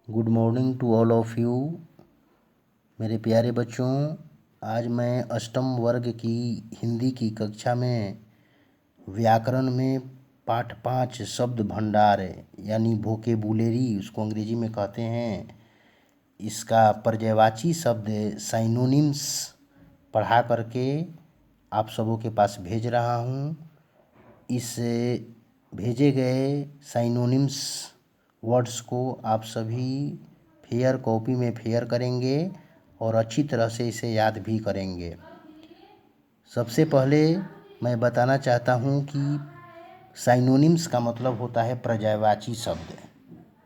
Good morning to all of you मेरे प्यारे बच्चों। आज मैं अष्टम वर्ग की हिंदी की कक्षा में व्याकरण में पाठ 5 शब्द भंडार यानी वोकेबुलरी उसको अंग्रेजी में कहते हैं, इसका पर्यायवाची शब्द साइनोनिम्स पढ़ा करके आप सबों के पास भेज रहा हूँ। इस भेजे गए साइनोनिम्स वर्ड्स को आप सभी फेयर कॉपी में फेयर करेंगे और अच्छी तरह से इसे याद भी करेंगे। सबसे पहले मैं बताना चाहता हूँ कि साइनोनिम्स का मतलब होता है पर्यायवाची शब्द,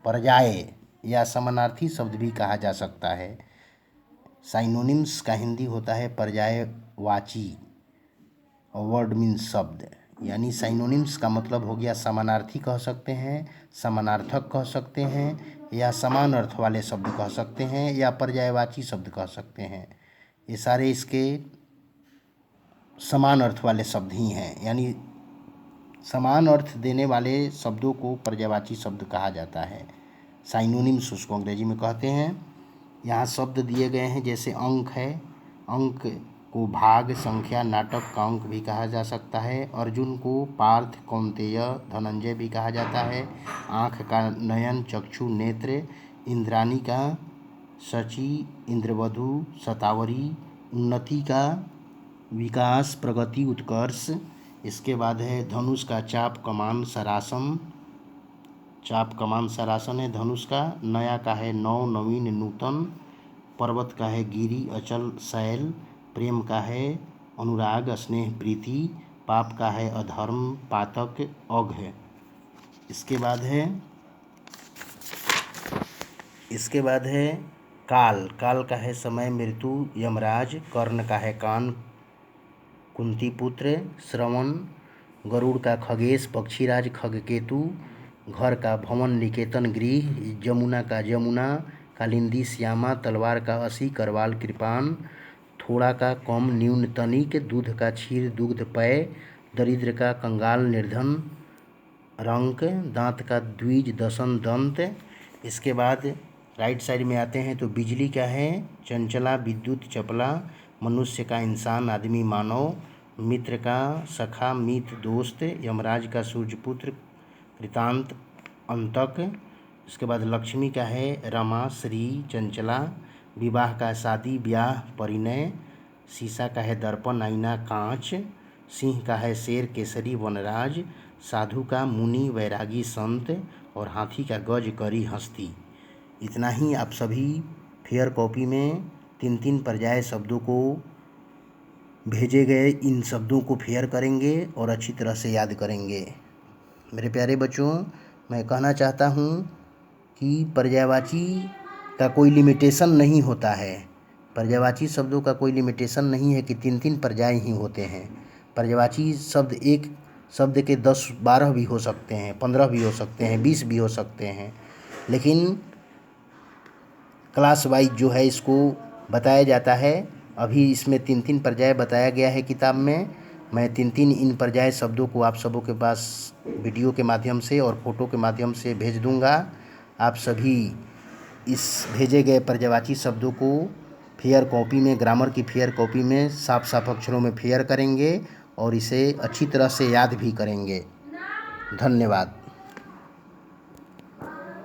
पर्याय या समानार्थी शब्द भी कहा जा सकता है। साइनोनिम्स का हिंदी होता है पर्यायवाची और वर्ड मीन्स शब्द, यानी साइनोनिम्स का मतलब हो गया समानार्थी कह सकते हैं, समानार्थक कह सकते हैं, या समान अर्थ वाले शब्द कह सकते हैं, या पर्यायवाची शब्द कह सकते हैं। ये सारे इसके समान अर्थ वाले शब्द ही हैं, यानी समान अर्थ देने वाले शब्दों को पर्यायवाची शब्द कहा जाता है। साइनोनिम्स उसको अंग्रेजी में कहते हैं। यहाँ शब्द दिए गए हैं, जैसे अंक है, अंक को भाग, संख्या, नाटक का अंक भी कहा जा सकता है। अर्जुन को पार्थ, कौन्तेय, धनंजय भी कहा जाता है। आँख का नयन, चक्षु, नेत्र। इंद्राणी का शची, इंद्रवधु, शतावरी। उन्नति का विकास, प्रगति, उत्कर्ष। इसके बाद है धनुष का चाप, कमान, सरासन। चाप, कमान, सरासन है धनुष का। नया का है नव, नवीन, नूतन। पर्वत का है गिरि, अचल, शैल। प्रेम का है अनुराग, स्नेह, प्रीति। पाप का है अधर्म, पातक, औघ। इसके बाद है काल। काल का है समय, मृत्यु, यमराज। कर्ण का है कान, कुंती पुत्र, श्रवण। गरुड़ का खगेश, पक्षीराज, खगकेतु। घर का भवन, निकेतन, गृह। जमुना का जमुना, कालिंदी, श्यामा। तलवार का असी, करवाल, कृपान। थोड़ा का कम, न्यून, तनिक। दूध का क्षीर, दुग्ध, पेय। दरिद्र का कंगाल, निर्धन, रंक। दांत का द्विज, दसन, दंत। इसके बाद राइट साइड में आते हैं तो बिजली का है चंचला, विद्युत, चपला। मनुष्य का इंसान, आदमी, मानव। मित्र का सखा, मित, दोस्त। यमराज का सूर्यपुत्र, कृतांत, अंतक। इसके बाद लक्ष्मी का है रमा, श्री, चंचला। विवाह का शादी, ब्याह, परिणय। शीशा का है दर्पण, आईना, कांच। सिंह का है शेर, केसरी, वनराज। साधु का मुनि, वैरागी, संत। और हाथी का गज, करी, हस्ती। इतना ही आप सभी फेयर कॉपी में 3-3 पर्याय शब्दों को भेजे गए इन शब्दों को फेयर करेंगे और अच्छी तरह से याद करेंगे। मेरे प्यारे बच्चों, मैं कहना चाहता हूँ कि पर्यायवाची का कोई लिमिटेशन नहीं होता है। पर्यायवाची शब्दों का कोई लिमिटेशन नहीं है कि 3-3 पर्याय ही होते हैं। पर्यायवाची शब्द एक शब्द के 10-12 भी हो सकते हैं, 15 भी हो सकते हैं, 20 भी हो सकते हैं, लेकिन क्लास वाइज जो है इसको बताया जाता है। अभी इसमें 3-3 पर्याय बताया गया है किताब में। मैं 3-3 इन पर्याय शब्दों को आप सबों के पास वीडियो के माध्यम से और फोटो के माध्यम से भेज दूंगा। आप सभी इस भेजे गए पर्यायवाची शब्दों को फेयर कॉपी में, ग्रामर की फेयर कॉपी में साफ साफ अक्षरों में फेयर करेंगे और इसे अच्छी तरह से याद भी करेंगे। धन्यवाद।